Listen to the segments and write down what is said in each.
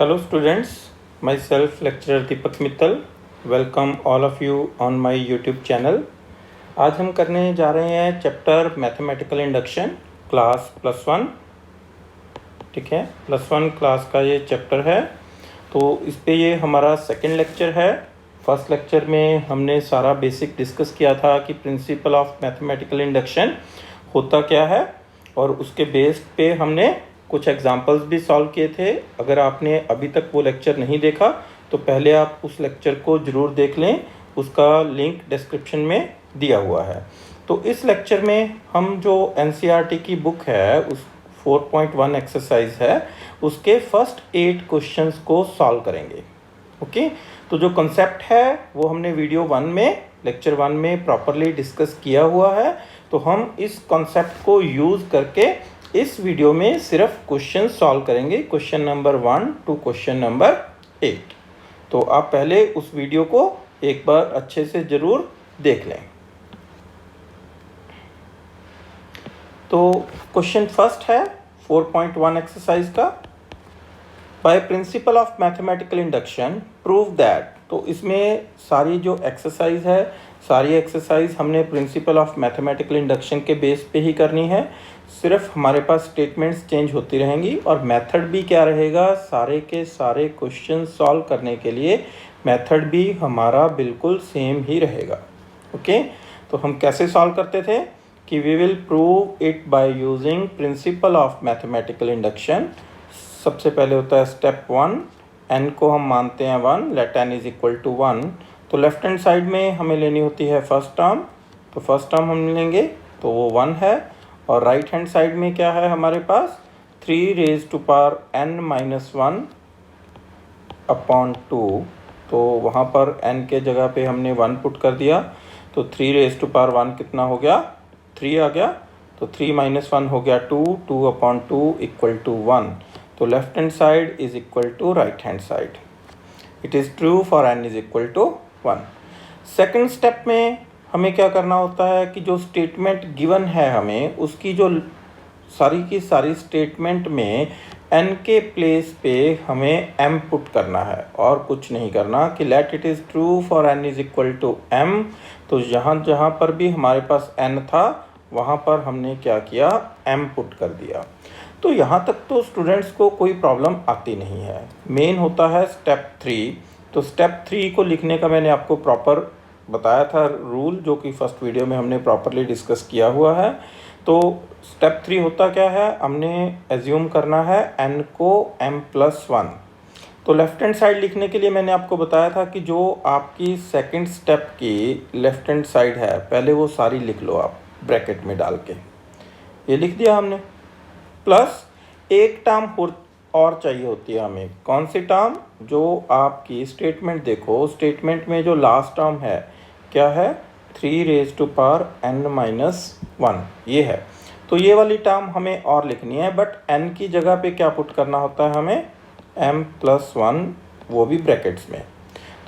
Hello students, myself lecturer Deepak Mittal, welcome all of you on my YouTube channel. आज हम करने जा रहे हैं चैप्टर मैथमेटिकल इंडक्शन क्लास +1। ठीक है, +1 क्लास का ये चैप्टर है। तो इस पे ये हमारा सेकंड लेक्चर है। फर्स्ट लेक्चर में हमने सारा बेसिक डिस्कस किया था कि प्रिंसिपल ऑफ मैथमेटिकल इंडक्शन होता क्या है, और उसके बेस पे हमने कुछ एग्जाम्पल्स भी सॉल्व किए थे। अगर आपने अभी तक वो लेक्चर नहीं देखा तो पहले आप उस लेक्चर को ज़रूर देख लें, उसका लिंक डिस्क्रिप्शन में दिया हुआ है। तो इस लेक्चर में हम जो एनसीईआरटी की बुक है उस 4.1 एक्सरसाइज है, उसके फर्स्ट 8 क्वेश्चंस को सॉल्व करेंगे। ओके, तो जो कंसेप्ट है वो हमने वीडियो 1 में लेक्चर 1 में प्रॉपरली डिस्कस किया हुआ है। तो हम इस कॉन्सेप्ट को यूज़ करके इस वीडियो में सिर्फ क्वेश्चन सॉल्व करेंगे, question number 1 to question number 8। तो आप पहले उस वीडियो को एक बार अच्छे से ज़रूर देख लें। तो क्वेश्चन फर्स्ट है 4.1 एक्सरसाइज का, by principle of mathematical induction prove that. तो इसमें सारी जो एक्सरसाइज है, सारी एक्सरसाइज हमने प्रिंसिपल ऑफ मैथमेटिकल इंडक्शन के बेस पे ही करनी है। सिर्फ हमारे पास स्टेटमेंट्स चेंज होती रहेंगी और मेथड भी क्या रहेगा, सारे के सारे क्वेश्चन सॉल्व करने के लिए मेथड भी हमारा बिल्कुल सेम ही रहेगा। ओके, तो हम कैसे सॉल्व करते थे कि we will prove it by using principle of mathematical induction. सबसे पहले होता है स्टेप 1, n को हम मानते हैं 1, let n is equal to 1। तो लेफ्ट हैंड साइड में हमें लेनी होती है फर्स्ट टर्म, तो फर्स्ट टर्म हम लेंगे तो वो 1 है। और राइट हैंड साइड में क्या है हमारे पास, 3 raise to power n minus 1 upon 2। तो वहाँ पर n के जगह पे हमने 1 पुट कर दिया, तो 3 रेज टू पावर 1 कितना हो गया, 3 आ गया। तो 3 माइनस 1 हो गया 2, 2 अपॉन 2 इक्वल टू 1। तो left hand side is equal to right hand side. It is true for n is equal to 1। Second step में हमें क्या करना होता है कि जो स्टेटमेंट गिवन है हमें उसकी जो सारी की सारी स्टेटमेंट में n के प्लेस पे हमें m पुट करना है और कुछ नहीं करना, कि let it is true for n is equal to m। तो जहाँ जहाँ पर भी हमारे पास n था वहाँ पर हमने क्या किया, m पुट कर दिया। तो यहाँ तक तो स्टूडेंट्स को कोई प्रॉब्लम आती नहीं है। मेन होता है स्टेप 3। तो स्टेप 3 को लिखने का मैंने आपको प्रॉपर बताया था रूल, जो कि फर्स्ट वीडियो में हमने प्रॉपरली डिस्कस किया हुआ है। तो स्टेप 3 होता क्या है, हमने एज्यूम करना है n को m+1। तो लेफ्ट हैंड साइड लिखने के लिए मैंने आपको बताया था कि जो आपकी सेकंड स्टेप की लेफ्ट हैंड साइड है पहले वो सारी लिख लो आप ब्रैकेट में डाल के। ये लिख दिया हमने, प्लस एक टर्म और चाहिए होती है हमें। कौन सी टर्म, जो आपकी स्टेटमेंट देखो, स्टेटमेंट में जो लास्ट टर्म है क्या है, 3 raise to power n minus 1 ये है। तो ये वाली टर्म हमें और लिखनी है, बट n की जगह पे क्या पुट करना होता है हमें, m+1, वो भी ब्रैकेट्स में।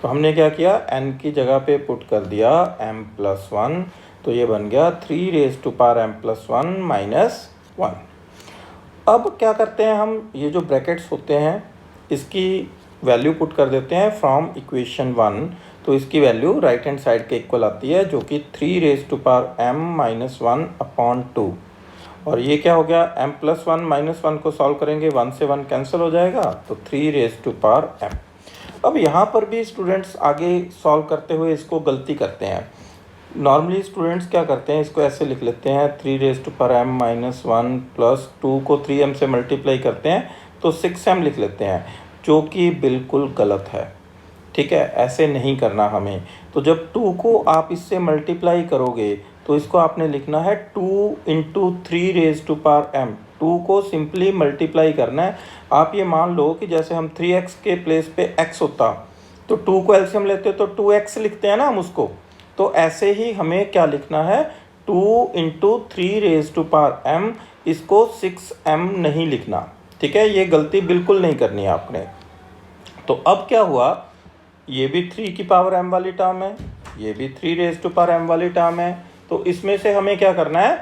तो हमने क्या किया, n की जगह पे पुट कर दिया m+1। तो ये बन गया 3 raise to power m+1 minus 1। अब क्या करते हैं हम, ये जो ब्रैकेट्स होते हैं इसकी वैल्यू पुट कर देते हैं फ्रॉम इक्वेशन 1। तो इसकी वैल्यू राइट हैंड साइड के इक्वल आती है, जो कि 3 raise to power m minus 1 upon 2। और ये क्या हो गया, m+1 माइनस 1 को सॉल्व करेंगे, 1 से 1 कैंसिल हो जाएगा, तो 3 रेज टू पावर m। अब यहाँ पर भी स्टूडेंट्स आगे सॉल्व करते हुए इसको गलती करते हैं। नॉर्मली स्टूडेंट्स क्या करते हैं, इसको ऐसे लिख लेते हैं, 3 raise to power m minus 1 plus 2 को 3m से मल्टीप्लाई करते हैं तो 6m लिख लेते हैं, जो कि बिल्कुल गलत है। ठीक है, ऐसे नहीं करना हमें। तो जब 2 को आप इससे मल्टीप्लाई करोगे तो इसको आपने लिखना है 2 into 3 raise to power m। 2 को सिंपली मल्टीप्लाई करना है। आप ये मान लो कि जैसे हम 3x के प्लेस पे x होता तो 2 को एलसीएम लेते तो 2x लिखते हैं ना हम उसको। तो ऐसे ही हमें क्या लिखना है, 2 into 3 raise to power m, इसको 6m नहीं लिखना। ठीक है, ये गलती बिल्कुल नहीं करनी है आपने। तो अब क्या हुआ, ये भी 3 की पावर m वाली टर्म है, ये भी 3 रेज टू पावर m वाली टर्म है। तो इसमें से हमें क्या करना है,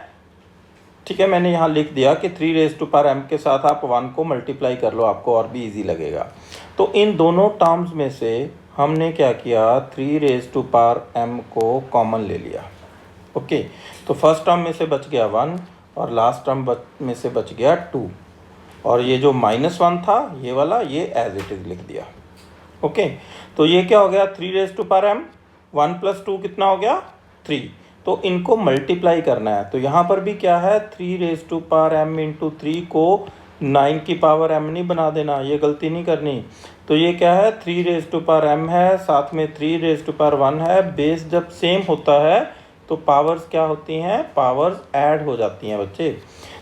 ठीक है, मैंने यहाँ लिख दिया कि 3 रेज टू पावर m के साथ आप 1 को मल्टीप्लाई कर लो, आपको और भी इजी लगेगा। तो इन दोनों टर्म्स में से हमने क्या किया, 3m को कॉमन ले लिया। ओके, तो फर्स्ट टर्म में से बच गया 1 और लास्ट टर्म में से बच गया 2, और ये जो -1 था ये वाला, ये एज इट इज़ लिख दिया। ओके, तो ये क्या हो गया, 3m, 1 + 2 कितना हो गया, 3। तो इनको मल्टीप्लाई करना है, तो यहाँ पर भी क्या है, 3m × 3 को 9 की पावर m नहीं बना देना, ये गलती नहीं करनी। तो ये क्या है, 3m है, साथ में 3 है। बेस जब सेम होता है तो पावर्स क्या होती हैं, पावर्स ऐड हो जाती हैं बच्चे।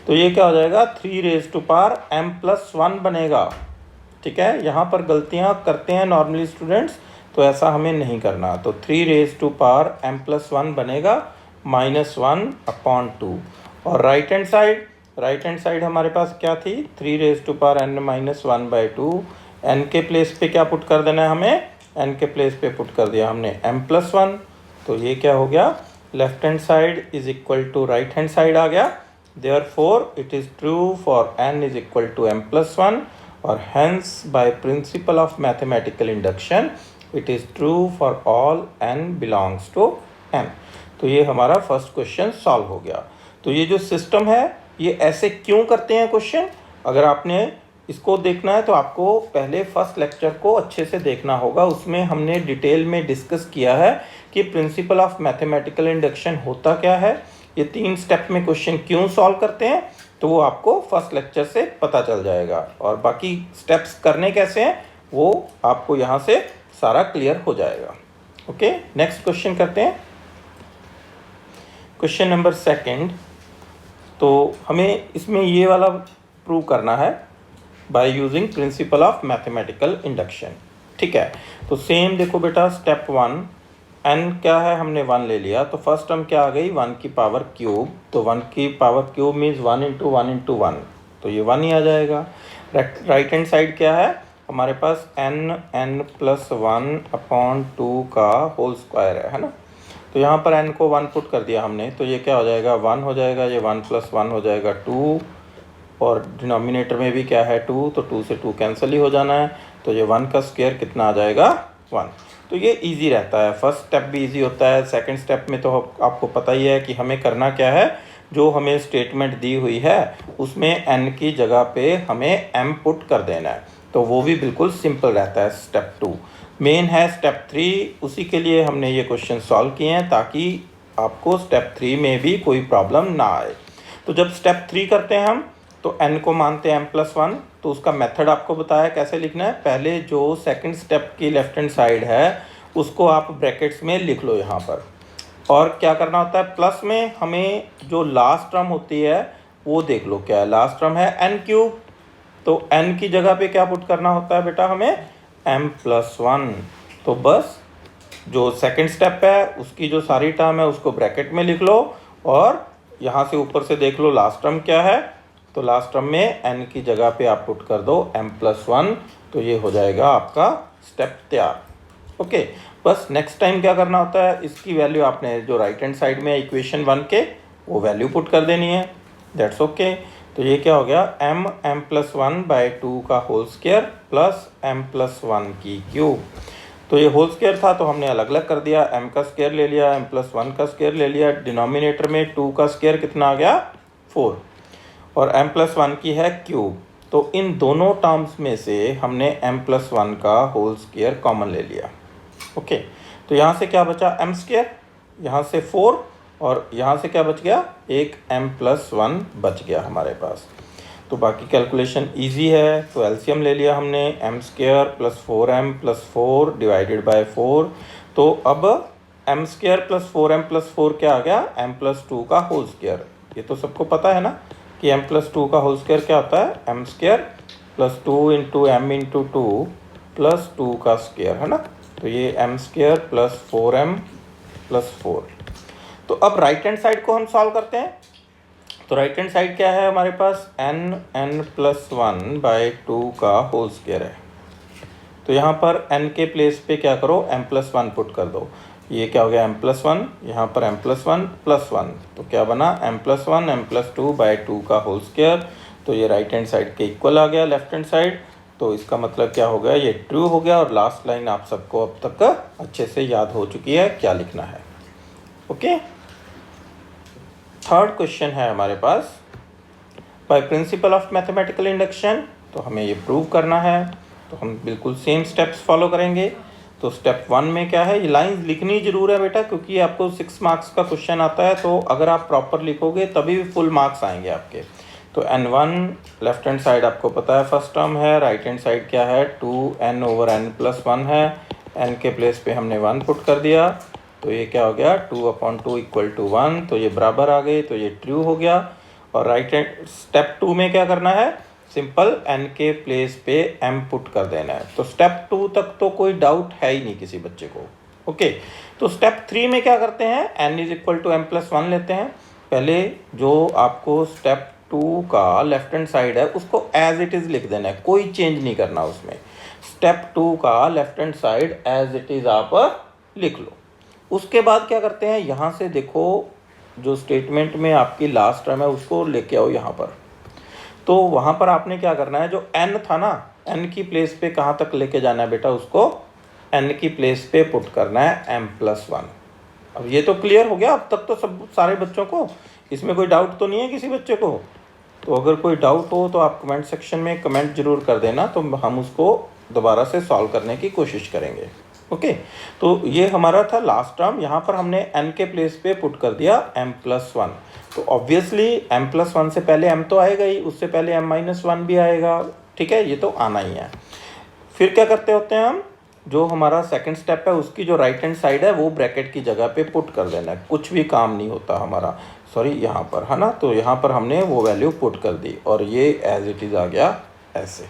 तो ये क्या हो जाएगा, 3m+1 बनेगा। ठीक है, यहाँ पर गलतियाँ करते हैं नॉर्मली स्टूडेंट्स, तो ऐसा हमें नहीं करना। तो 3m+1 बनेगा -1/2। और राइट हैंड साइड हमारे पास क्या थी, 3n−1/2। n के प्लेस पे क्या पुट कर देना है हमें, n के प्लेस पे पुट कर दिया हमने m+1। तो ये क्या हो गया, left hand side is equal to right hand side आ गया। Therefore it is true for n is equal to m+1, और hence by principle of mathematical induction it is true for all n belongs to n। तो ये हमारा first question solve हो गया। तो ये जो सिस्टम है, ये ऐसे क्यों करते हैं क्वेश्चन, अगर आपने इसको देखना है तो आपको पहले फर्स्ट लेक्चर को अच्छे से देखना होगा। उसमें हमने डिटेल में डिस्कस किया है कि प्रिंसिपल ऑफ मैथमेटिकल इंडक्शन होता क्या है, ये 3 स्टेप में क्वेश्चन क्यों सॉल्व करते हैं, तो वो आपको फर्स्ट लेक्चर से पता चल जाएगा। और बाकी स्टेप्स करने कैसे हैं वो आपको यहाँ से सारा क्लियर हो जाएगा। ओके, नेक्स्ट क्वेश्चन करते हैं, क्वेश्चन नंबर 2। तो हमें इसमें ये वाला प्रूव करना है bye using principle of mathematical induction. ठीक है, तो सेम देखो बेटा, स्टेप 1 n क्या है, हमने 1 ले लिया, तो फर्स्ट टर्म क्या आ गई, 1 की पावर क्यूब। तो 1 की पावर क्यूब मीन्स 1 × 1 × 1, तो ये 1 ही आ जाएगा। राइट हैंड साइड क्या है हमारे पास, n+1/2 का होल स्क्वायर है ना। तो यहाँ पर n को 1 पुट कर दिया हमने, तो ये क्या हो जाएगा, 1 हो जाएगा, ये 1 + 1 हो जाएगा 2, और डिनोमिनेटर में भी क्या है 2, तो 2 से 2 कैंसिल ही हो जाना है। तो ये 1 का स्क्वायर कितना आ जाएगा, 1। तो ये इजी रहता है, फर्स्ट स्टेप भी इजी होता है। सेकंड स्टेप में तो आपको पता ही है कि हमें करना क्या है, जो हमें स्टेटमेंट दी हुई है उसमें n की जगह पे हमें m पुट कर देना है, तो वो भी बिल्कुल सिंपल रहता है। स्टेप 2 मेन है, स्टेप 3 उसी के लिए हमने ये क्वेश्चन सॉल्व किए हैं, ताकि आपको स्टेप 3 में भी कोई प्रॉब्लम ना आए। तो जब स्टेप 3 करते हैं हम, तो n को मानते हैं m+1, तो उसका मेथड आपको बताया कैसे लिखना है। पहले जो सेकंड स्टेप की लेफ्ट हैंड साइड है उसको आप ब्रैकेट्स में लिख लो यहाँ पर, और क्या करना होता है, प्लस में हमें जो लास्ट टर्म होती है वो देख लो क्या है, लास्ट टर्म है n³, तो n की जगह पे क्या पुट करना होता है बेटा हमें, m+1। तो बस जो सेकंड स्टेप है उसकी जो सारी टर्म है उसको ब्रैकेट में लिख लो, और यहाँ से ऊपर से देख लो लास्ट टर्म क्या है, तो लास्ट टर्म में n की जगह पे आप पुट कर दो m+1, तो ये हो जाएगा आपका स्टेप तैयार। ओके, बस नेक्स्ट टाइम क्या करना होता है, इसकी वैल्यू आपने जो राइट हैंड साइड में इक्वेशन 1 के वो वैल्यू पुट कर देनी है, दैट्स ओके। तो ये क्या हो गया, m+1/2 का होल स्क्वायर प्लस m+1 की क्यूब। तो ये होल स्क्वायर था तो हमने अलग अलग कर दिया, m का स्क्वायर ले लिया, m+1 का स्क्वायर ले लिया, डिनोमिनेटर में 2 का स्क्वायर कितना आ गया, 4, और m+1 की है क्यूब। तो इन दोनों टर्म्स में से हमने m+1 का होल स्क्वायर कॉमन ले लिया। ओके, तो यहाँ से क्या बचा, m², यहाँ से 4, और यहाँ से क्या बच गया, एक m+1 बच गया हमारे पास। तो बाकी कैलकुलेशन इजी है, तो एलसीएम ले लिया हमने, m² + 4m + 4 डिवाइडेड बाय 4। तो अब m² + 4m + 4 क्या आ गया, m+2 का होल स्क्वायर। ये तो सबको पता है ना कि m+2 का होल स्क्वायर क्या होता है, m² + 2 × m × 2 + 2 का स्क्वायर है ना। तो ये m² + 4m + 4। तो अब राइट हैंड साइड को हम सॉल्व करते हैं। तो राइट हैंड साइड क्या है हमारे पास, n+1/2 का होल स्क्वायर है। तो यहाँ पर n के प्लेस पे क्या करो, m+1 पुट कर दो। ये क्या हो गया, m+1, यहाँ पर m+1 + 1, तो क्या बना, m+1 m+2/2 का होल स्क्वायर। तो ये राइट हैंड साइड के इक्वल आ गया लेफ्ट हैंड साइड। तो इसका मतलब क्या हो गया, ये ट्रू हो गया। और लास्ट लाइन आप सबको अब तक अच्छे से याद हो चुकी है क्या लिखना है। ओके, थर्ड क्वेश्चन है हमारे पास, by principle of mathematical induction, तो हमें ये प्रूव करना है। तो हम बिल्कुल सेम स्टेप्स फॉलो करेंगे। तो स्टेप 1 में क्या है, ये लाइंस लिखनी जरूर है बेटा, क्योंकि आपको 6 मार्क्स का क्वेश्चन आता है, तो अगर आप प्रॉपर लिखोगे तभी भी फुल मार्क्स आएंगे आपके। तो n1 लेफ्ट हैंड साइड आपको पता है फर्स्ट टर्म है, राइट हैंड साइड क्या है 2n/n+1 है, n के प्लेस पे हमने 1 पुट कर दिया, तो ये क्या हो गया 2/2 = 1, तो ये बराबर आ गई, तो ये ट्रू हो गया। और राइट हैंड स्टेप 2 में क्या करना है, सिंपल n के प्लेस पे m पुट कर देना है। तो स्टेप 2 तक तो कोई डाउट है ही नहीं किसी बच्चे को। ओके, तो स्टेप 3 में क्या करते हैं, n = m+1 लेते हैं। पहले जो आपको स्टेप 2 का लेफ्ट हैंड साइड है उसको एज इट इज़ लिख देना है, कोई चेंज नहीं करना उसमें। स्टेप 2 का left hand side as it is आप लिख लो। उसके बाद क्या करते हैं, यहाँ से देखो जो स्टेटमेंट में आपकी लास्ट टर्म है उसको लेके आओ यहाँ पर। तो वहाँ पर आपने क्या करना है, जो n था ना, n की प्लेस पे कहाँ तक लेके जाना है बेटा, उसको n की प्लेस पे पुट करना है m+1। अब ये तो क्लियर हो गया अब तक तो सब सारे बच्चों को, इसमें कोई डाउट तो नहीं है किसी बच्चे को। तो अगर कोई डाउट हो तो आप कमेंट सेक्शन में कमेंट जरूर कर देना, तो हम उसको दोबारा से सॉल्व करने की कोशिश करेंगे। ओके, तो ये हमारा था लास्ट टर्म, यहाँ पर हमने n के प्लेस पे पुट कर दिया m+1। तो ऑब्वियसली m+1 से पहले m तो आएगा ही, उससे पहले m-1 भी आएगा, ठीक है, ये तो आना ही है। फिर क्या करते होते हैं हम, जो हमारा सेकंड स्टेप है उसकी जो राइट हैंड साइड है वो ब्रैकेट की जगह पे पुट कर देना है, कुछ भी काम नहीं होता हमारा, सॉरी यहाँ पर है ना। तो यहाँ पर हमने वो वैल्यू पुट कर दी और ये एज इट इज़ आ गया ऐसे।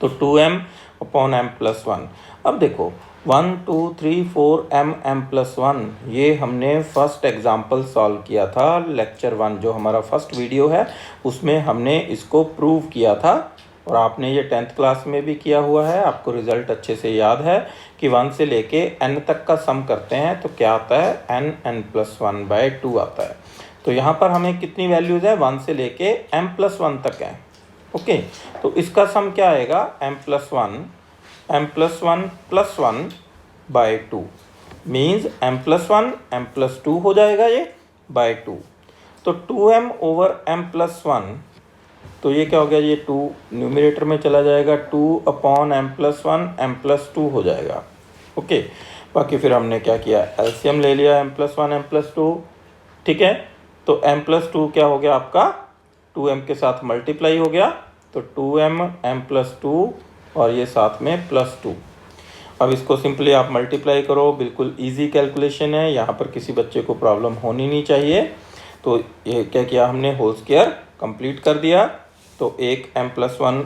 तो 2m/m+1। अब देखो 1 2 3 4 m+1, ये हमने फर्स्ट एग्जाम्पल सॉल्व किया था लेक्चर 1, जो हमारा फर्स्ट वीडियो है उसमें हमने इसको प्रूव किया था। और आपने ये 10th क्लास में भी किया हुआ है, आपको रिजल्ट अच्छे से याद है कि 1 से लेके n तक का सम करते हैं तो क्या आता है, n+1/2 आता है। तो यहाँ पर हमें कितनी वैल्यूज़ है, 1 से लेके m+1 तक है। ओके, तो इसका सम क्या आएगा, m+1 मीन्स m+1 m+2 हो जाएगा ये बाय 2। तो 2m/m+1, तो ये क्या हो गया, ये 2 न्यूमरेटर में चला जाएगा, 2/m+1 m+2 हो जाएगा। ओके, बाकी फिर हमने क्या किया, एलसीएम ले लिया m+1 m+2, ठीक है। तो m+2 क्या हो गया आपका, 2m के साथ मल्टीप्लाई हो गया, तो 2m m+2 और ये साथ में +2। अब इसको सिंपली आप मल्टीप्लाई करो, बिल्कुल इजी कैलकुलेशन है, यहाँ पर किसी बच्चे को प्रॉब्लम होनी नहीं चाहिए। तो ये क्या किया हमने, होल स्क्वायर कंप्लीट कर दिया, तो एक m+1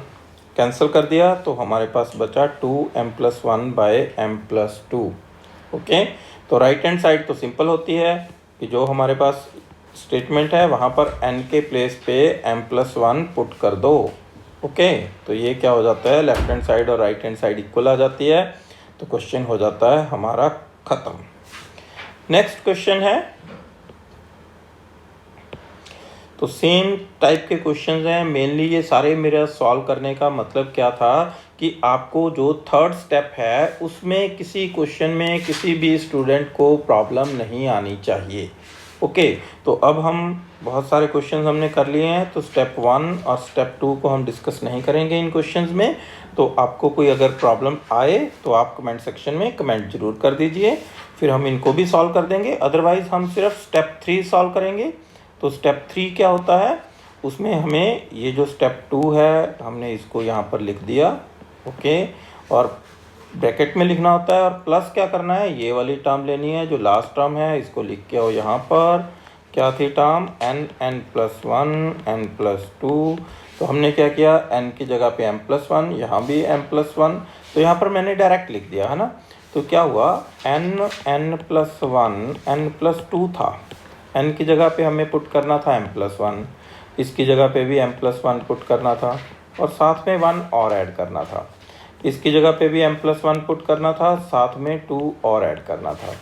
कैंसिल कर दिया, तो हमारे पास बचा 2m+1/m+2। ओके, तो राइट हैंड साइड तो सिंपल होती है कि जो हमारे पास स्टेटमेंट है वहाँ पर n के प्लेस पे m+1 पुट कर दो। ओके, तो ये क्या हो जाता है, लेफ्ट हैंड साइड और राइट हैंड साइड इक्वल आ जाती है, तो क्वेश्चन हो जाता है हमारा ख़त्म। नेक्स्ट क्वेश्चन है, तो सेम टाइप के क्वेश्चंस हैं। मेनली ये सारे मेरा सॉल्व करने का मतलब क्या था कि आपको जो थर्ड स्टेप है उसमें किसी क्वेश्चन में किसी भी स्टूडेंट को प्रॉब्लम नहीं आनी चाहिए। ओके, तो अब हम बहुत सारे क्वेश्चंस हमने कर लिए हैं, तो स्टेप 1 और स्टेप 2 को हम डिस्कस नहीं करेंगे इन क्वेश्चंस में। तो आपको कोई अगर प्रॉब्लम आए तो आप कमेंट सेक्शन में कमेंट जरूर कर दीजिए, फिर हम इनको भी सॉल्व कर देंगे। अदरवाइज़ हम सिर्फ स्टेप 3 सॉल्व करेंगे। तो स्टेप 3 क्या होता है, उसमें हमें ये जो स्टेप 2 है हमने इसको यहाँ पर लिख दिया। ओके, और ब्रैकेट में लिखना होता है, और प्लस क्या करना है, ये वाली टर्म लेनी है जो लास्ट टर्म है, इसको लिख के आओ यहाँ पर। क्या थी टर्म, n+1 n+2। तो हमने क्या किया, n की जगह पे m+1, यहाँ भी m+1, तो यहाँ पर मैंने डायरेक्ट लिख दिया है ना। तो क्या हुआ, n+1 n+2 था, n की जगह पे हमें पुट करना था m+1, इसकी जगह पे भी m+1 पुट करना था, और साथ में 1 और ऐड करना था। इसकी जगह पे भी m+1 पुट करना था, साथ में 2 और ऐड करना था।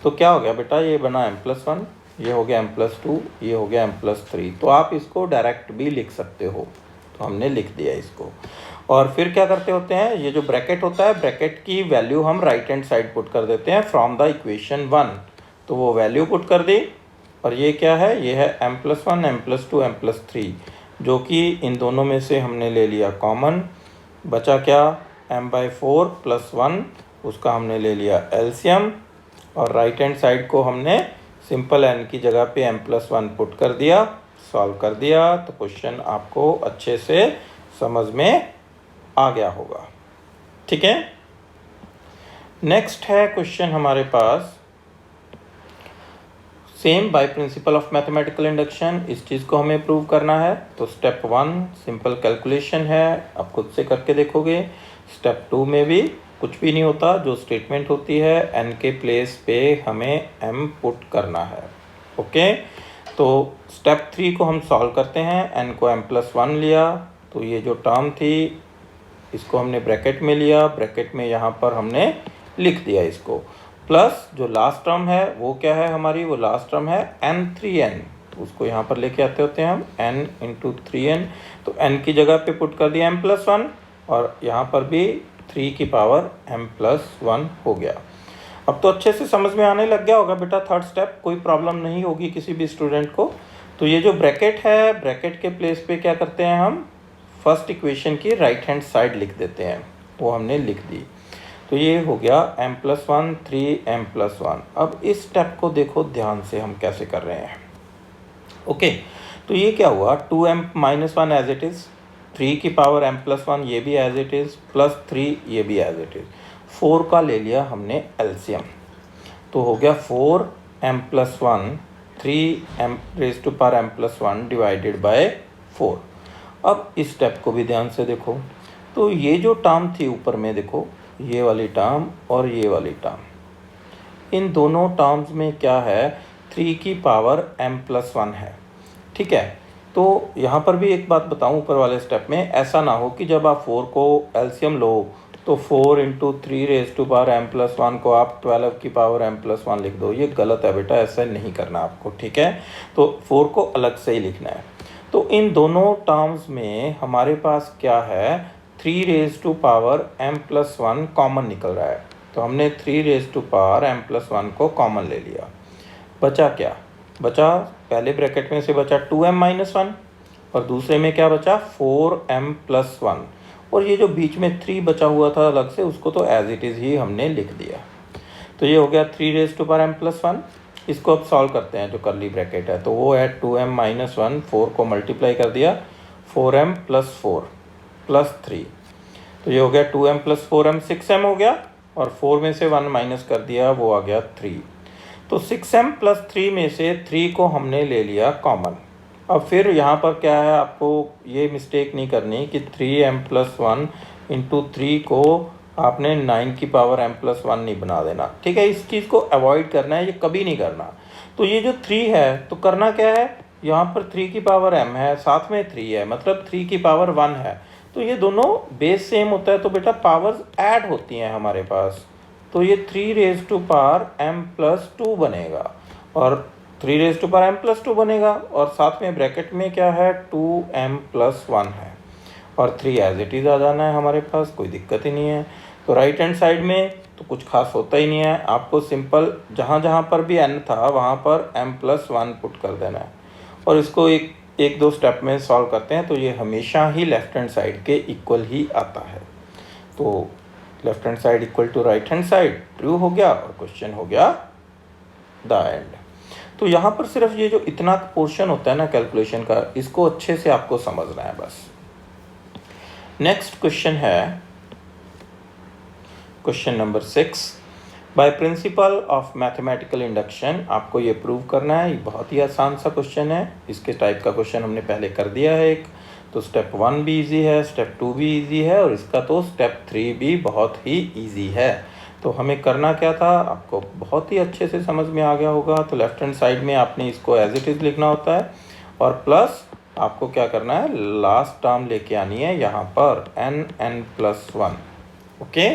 तो क्या हो गया बेटा, ये बना m+1, ये हो गया m+2, ये हो गया m+3। तो आप इसको डायरेक्ट भी लिख सकते हो। तो हमने लिख दिया इसको। और फिर क्या करते होते हैं, ये जो ब्रैकेट होता है, ब्रैकेट की वैल्यू हम राइट हैंड साइड पुट कर देते हैं फ्रॉम द इक्वेशन 1। तो वो वैल्यू पुट कर दी, और ये क्या है, ये है m+1 m+2 m+3, जो कि इन दोनों में से हमने ले लिया कॉमन। बचा क्या, m/4 + 1, उसका हमने ले लिया एलसीएम, और राइट हैंड साइड को हमने सिंपल n की जगह पे m+1 पुट कर दिया, सॉल्व कर दिया। तो क्वेश्चन आपको अच्छे से समझ में आ गया होगा। ठीक है, नेक्स्ट है क्वेश्चन हमारे पास same by principle of mathematical induction. इस चीज़ को हमें प्रूव करना है। तो स्टेप 1 सिंपल कैलकुलेशन है, आप खुद से करके देखोगे। स्टेप 2 में भी कुछ भी नहीं होता, जो स्टेटमेंट होती है n के प्लेस पे हमें m पुट करना है। ओके, तो स्टेप 3 को हम सॉल्व करते हैं। n को m+1 लिया, तो ये जो टर्म थी इसको हमने ब्रैकेट में लिया, ब्रैकेट में यहाँ पर हमने लिख दिया इसको, प्लस जो लास्ट टर्म है वो क्या है हमारी, वो लास्ट टर्म है n3n, उसको यहाँ पर लेके आते होते हैं हम n × 3n। तो n की जगह पे पुट कर दिया m+1, और यहाँ पर भी 3 की पावर m+1 हो गया। अब तो अच्छे से समझ में आने लग गया होगा बेटा, थर्ड स्टेप कोई प्रॉब्लम नहीं होगी किसी भी स्टूडेंट को। तो ये जो ब्रैकेट है, ब्रैकेट के प्लेस पे क्या करते हैं हम, फर्स्ट इक्वेशन की राइट हैंड साइड लिख देते हैं, वो हमने लिख दी। तो ये हो गया m+1 3m+1। अब इस स्टेप को देखो ध्यान से हम कैसे कर रहे हैं। ओके, तो ये क्या हुआ, 2m-1 एज इट इज़, 3 की पावर m+1 ये भी एज इट इज़, +3 ये भी एज इट इज़। 4 का ले लिया हमने एलसीएम, तो हो गया 4m+1 3m⁻m+1 डिवाइडेड बाय 4। अब इस स्टेप को भी ध्यान से देखो। तो ये जो टर्म थी ऊपर में देखो, ये वाली टर्म और ये वाली टर्म, इन दोनों टर्म्स में क्या है, 3 की पावर m+1 है। ठीक है, तो यहाँ पर भी एक बात बताऊँ, ऊपर वाले स्टेप में ऐसा ना हो कि जब आप 4 को एलसीएम लो तो 4 × 3m+1 को आप 12 की पावर m+1 लिख दो, ये गलत है बेटा, ऐसा नहीं करना आपको। ठीक है, तो 4 को अलग से ही लिखना है। तो इन दोनों टर्म्स में हमारे पास क्या है, 3m+1 कॉमन निकल रहा है, तो हमने 3m+1 को कॉमन ले लिया। बचा क्या, बचा पहले ब्रैकेट में से बचा 2m-1, और दूसरे में क्या बचा 4m+1, और ये जो बीच में 3 बचा हुआ था अलग से, उसको तो एज इट इज़ ही हमने लिख दिया। तो ये हो गया 3m+1। इसको अब सॉल्व करते हैं, जो करली ब्रैकेट है तो वो है 2m-1, 4 को मल्टीप्लाई कर दिया, 4m+4 +3, तो ये हो गया 2m+4m 6m हो गया, और 4 में से 1 माइनस कर दिया, वो आ गया 3। तो 6m+3 में से 3 को हमने ले लिया कॉमन। अब फिर यहाँ पर क्या है, आपको ये मिस्टेक नहीं करनी कि 3m+1 × 3 को आपने 9 की पावर m+1 नहीं बना देना। ठीक है, इस चीज़ को अवॉइड करना है, ये कभी नहीं करना। तो ये जो 3 है, तो करना क्या है, यहाँ पर 3 की पावर m है, साथ में 3 है, मतलब 3 की पावर 1 है, तो ये दोनों बेस सेम होता है, तो बेटा पावर्स ऐड होती हैं हमारे पास। तो ये 3m+2 बनेगा, और 3m+2 बनेगा, और साथ में ब्रैकेट में क्या है, 2m+1 है, और 3 एज इट इज़ आ जाना है हमारे पास, कोई दिक्कत ही नहीं है। तो राइट हैंड साइड में तो कुछ खास होता ही नहीं है, आपको सिंपल जहाँ जहाँ पर भी n था वहाँ पर m+1 पुट कर देना है, और इसको एक दो स्टेप में सॉल्व करते हैं, तो ये हमेशा ही लेफ्ट हैंड साइड के इक्वल ही आता है। तो left hand side equal to right hand side true हो गया, और क्वेश्चन हो गया द एंड। तो यहाँ पर सिर्फ ये जो इतना पोर्शन होता है ना कैलकुलेशन का, इसको अच्छे से आपको समझना है बस। नेक्स्ट क्वेश्चन है question number 6। By principle of mathematical induction आपको ये प्रूव करना है। ये बहुत ही आसान सा क्वेश्चन है, इसके टाइप का क्वेश्चन हमने पहले कर दिया है एक। तो स्टेप 1 भी इजी है, स्टेप 2 भी इजी है, और इसका तो स्टेप 3 भी बहुत ही इजी है। तो हमें करना क्या था, आपको बहुत ही अच्छे से समझ में आ गया होगा। तो लेफ्ट हैंड साइड में आपने इसको एज इट इज़ लिखना होता है, और प्लस आपको क्या करना है, लास्ट टर्म लेके आनी है यहाँ पर n+1। ओके,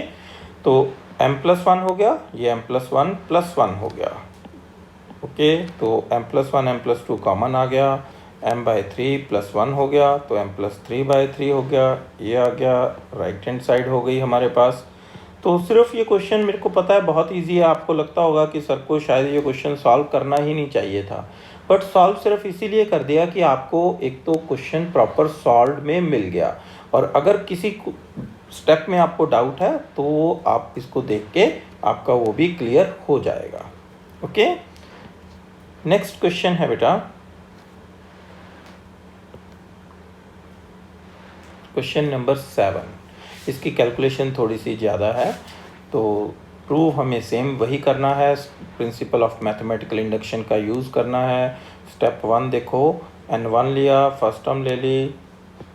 तो m+1 हो गया, ये m+1 +1 हो गया। ओके, तो m+1 m+2 कॉमन आ गया, m/3 प्लस 1 हो गया, तो m+3/3 हो गया, ये आ गया, राइट हैंड साइड हो गई हमारे पास। तो सिर्फ ये क्वेश्चन मेरे को पता है बहुत इजी है, आपको लगता होगा कि सर को शायद ये क्वेश्चन सॉल्व करना ही नहीं चाहिए था, बट सॉल्व सिर्फ इसीलिए कर दिया कि आपको एक तो क्वेश्चन प्रॉपर सॉल्व में मिल गया, और अगर किसी स्टेप में आपको डाउट है तो आप इसको देख के आपका वो भी क्लियर हो जाएगा। ओके, नेक्स्ट क्वेश्चन है बेटा क्वेश्चन नंबर 7। इसकी कैलकुलेशन थोड़ी सी ज़्यादा है, तो प्रूव हमें सेम वही करना है, प्रिंसिपल ऑफ मैथमेटिकल इंडक्शन का यूज़ करना है। स्टेप 1 देखो, n1 लिया, फर्स्ट टर्म ले ली,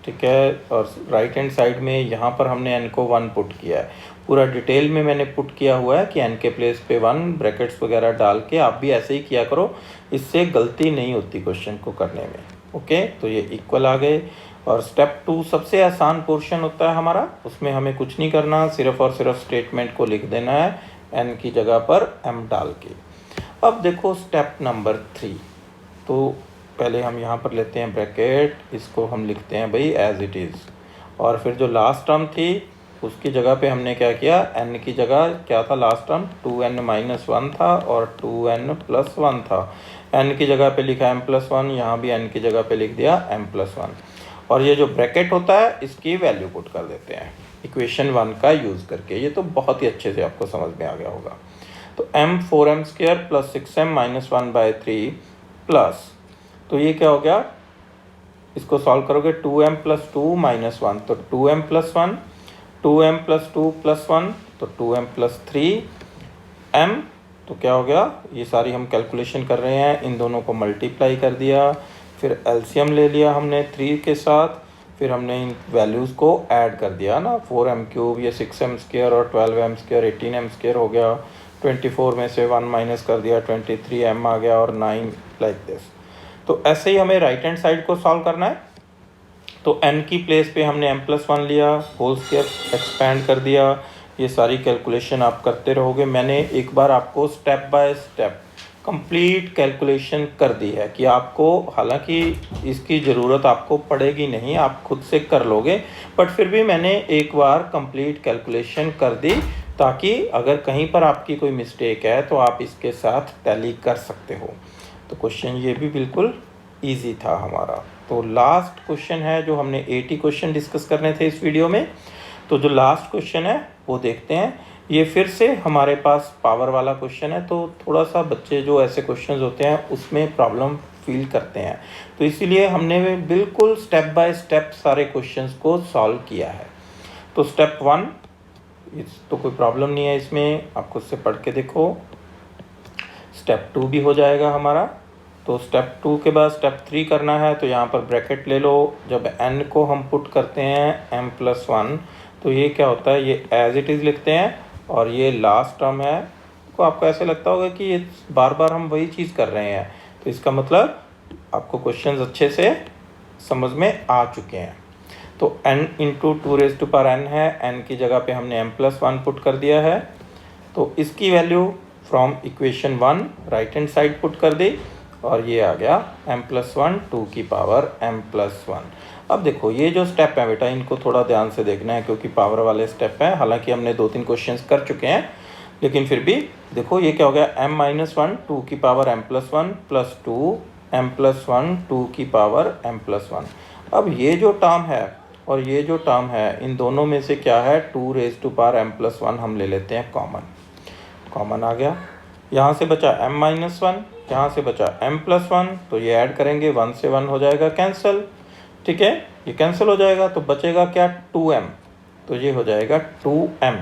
ठीक है, और राइट हैंड साइड में यहाँ पर हमने n को 1 पुट किया है। पूरा डिटेल में मैंने पुट किया हुआ है कि n के प्लेस पे 1 ब्रैकेट्स वगैरह डाल के, आप भी ऐसे ही किया करो, इससे गलती नहीं होती क्वेश्चन को करने में। ओके, तो ये इक्वल आ गए। और स्टेप 2 सबसे आसान पोर्शन होता है हमारा, उसमें हमें कुछ नहीं करना, सिर्फ और सिर्फ स्टेटमेंट को लिख देना है n की जगह पर m डाल के। अब देखो स्टेप नंबर 3, तो पहले हम यहाँ पर लेते हैं ब्रैकेट, इसको हम लिखते हैं भाई एज इट इज़, और फिर जो लास्ट टर्म थी उसकी जगह पे हमने क्या किया, n की जगह क्या था लास्ट टर्म, 2n-1 था और 2n+1 था, n की जगह पे लिखा m+1, यहाँ भी n की जगह पे लिख दिया m+1, और ये जो ब्रैकेट होता है इसकी वैल्यू पुट कर देते हैं इक्वेशन 1 का यूज़ करके। ये तो बहुत ही अच्छे से आपको समझ में आ गया होगा। तो m4m² + 6m - 1/3 प्लस, तो ये क्या हो गया, इसको सॉल्व करोगे 2m + 2 - 1, तो 2m + 1, 2m + 2 + 1, तो 2m + 3m, तो क्या हो गया, ये सारी हम कैलकुलेशन कर रहे हैं, इन दोनों को मल्टीप्लाई कर दिया, फिर एलसीएम ले लिया हमने 3 के साथ, फिर हमने इन वैल्यूज़ को ऐड कर दिया ना, 4m³ ये 6m² और 12m² 18m² हो गया, 24 में से 1 माइनस कर दिया, 23m आ गया, और 9 लाइक दिस। तो ऐसे ही हमें राइट हैंड साइड को सॉल्व करना है। तो n की प्लेस पे हमने m+1 लिया, होल स्क्वायर एक्सपैंड कर दिया, ये सारी कैलकुलेशन आप करते रहोगे। मैंने एक बार आपको step by step complete calculation कर दी है कि आपको, हालांकि इसकी ज़रूरत आपको पड़ेगी नहीं, आप खुद से कर लोगे, बट फिर भी मैंने एक बार कंप्लीट कैलकुलेशन कर दी, ताकि अगर कहीं पर आपकी कोई मिस्टेक है तो आप इसके साथ टैली कर सकते हो। तो क्वेश्चन ये भी बिल्कुल ईजी था हमारा। तो लास्ट क्वेश्चन है, जो हमने 80 क्वेश्चन डिस्कस करने थे इस वीडियो में, तो जो लास्ट क्वेश्चन है वो देखते हैं। ये फिर से हमारे पास पावर वाला क्वेश्चन है, तो थोड़ा सा बच्चे जो ऐसे क्वेश्चंस होते हैं उसमें प्रॉब्लम फील करते हैं, तो इसीलिए हमने बिल्कुल स्टेप बाय स्टेप सारे क्वेश्चंस को सॉल्व किया है। तो स्टेप 1 तो कोई प्रॉब्लम नहीं है इसमें, आप खुद से पढ़ के देखो। स्टेप 2 भी हो जाएगा हमारा। तो स्टेप 2 के बाद स्टेप 3 करना है, तो यहाँ पर ब्रैकेट ले लो, जब n को हम पुट करते हैं m+1, तो ये क्या होता है, ये एज इट इज़ लिखते हैं, और ये लास्ट टर्म है। तो आपको ऐसे लगता होगा कि ये बार बार हम वही चीज़ कर रहे हैं, तो इसका मतलब आपको क्वेश्चंस अच्छे से समझ में आ चुके हैं। तो n × 2n है, n की जगह पे हमने m+1 पुट कर दिया है, तो इसकी value from equation 1 right hand side put कर दी, और ये आ गया m+1 2 की पावर m+1। अब देखो ये जो स्टेप है बेटा, इनको थोड़ा ध्यान से देखना है, क्योंकि पावर वाले स्टेप हैं, हालांकि हमने 2-3 क्वेश्चंस कर चुके हैं, लेकिन फिर भी देखो ये क्या हो गया, m-1 2 की पावर m+1 प्लस 2 m+1 2 की पावर m+1। अब ये जो टर्म है और ये जो टर्म है, इन दोनों में से क्या है, 2m+1 हम ले लेते हैं कॉमन आ गया। यहाँ से बचा m-1, यहाँ से बचा m+1, तो ये ऐड करेंगे, 1 से 1 हो जाएगा कैंसिल, ठीक है, ये कैंसिल हो जाएगा, तो बचेगा क्या, 2m, तो ये हो जाएगा 2m।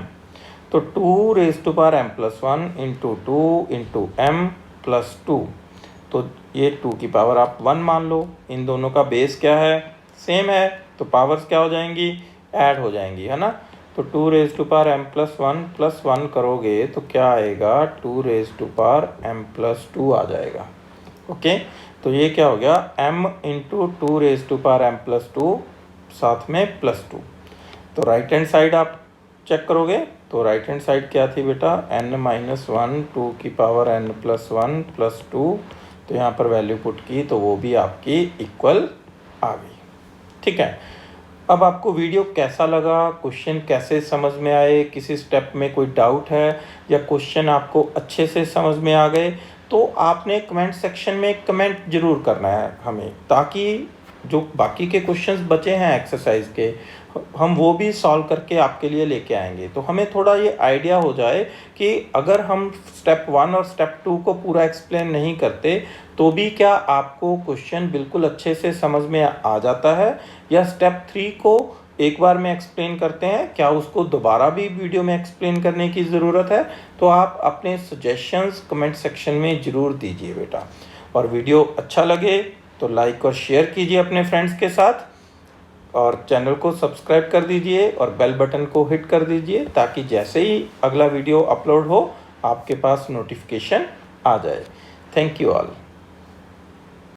तो 2m+1 × 2 × m+2, तो ये 2 की पावर आप 1 मान लो, इन दोनों का बेस क्या है, सेम है, तो पावर्स क्या हो जाएंगी, ऐड हो जाएंगी, है ना। तो 2m+1 + 1 करोगे तो क्या आएगा, 2m+2 आ जाएगा। ओके, तो ये क्या हो गया, m × 2m+2 साथ में +2। तो राइट हैंड साइड आप चेक करोगे, तो राइट हैंड साइड क्या थी बेटा, n-1 2 की पावर n+1 + 2, तो यहाँ पर वैल्यू पुट की तो वो भी आपकी इक्वल आ गई। ठीक है, अब आपको वीडियो कैसा लगा, क्वेश्चन कैसे समझ में आए, किसी स्टेप में कोई डाउट है या क्वेश्चन आपको अच्छे से समझ में आ गए, तो आपने कमेंट सेक्शन में कमेंट जरूर करना है हमें, ताकि जो बाकी के क्वेश्चंस बचे हैं एक्सरसाइज के हम वो भी सॉल्व करके आपके लिए लेके आएंगे। तो हमें थोड़ा ये आइडिया हो जाए कि अगर हम स्टेप 1 और स्टेप 2 को पूरा एक्सप्लेन नहीं करते तो भी क्या आपको क्वेश्चन बिल्कुल अच्छे से समझ में आ जाता है, या स्टेप 3 को एक बार में एक्सप्लेन करते हैं, क्या उसको दोबारा भी वीडियो में एक्सप्लेन करने की ज़रूरत है। तो आप अपने सजेशंस कमेंट सेक्शन में ज़रूर दीजिए बेटा। और वीडियो अच्छा लगे तो लाइक और शेयर कीजिए अपने फ्रेंड्स के साथ, और चैनल को सब्सक्राइब कर दीजिए और बेल बटन को हिट कर दीजिए, ताकि जैसे ही अगला वीडियो अपलोड हो आपके पास नोटिफिकेशन आ जाए। Thank you all.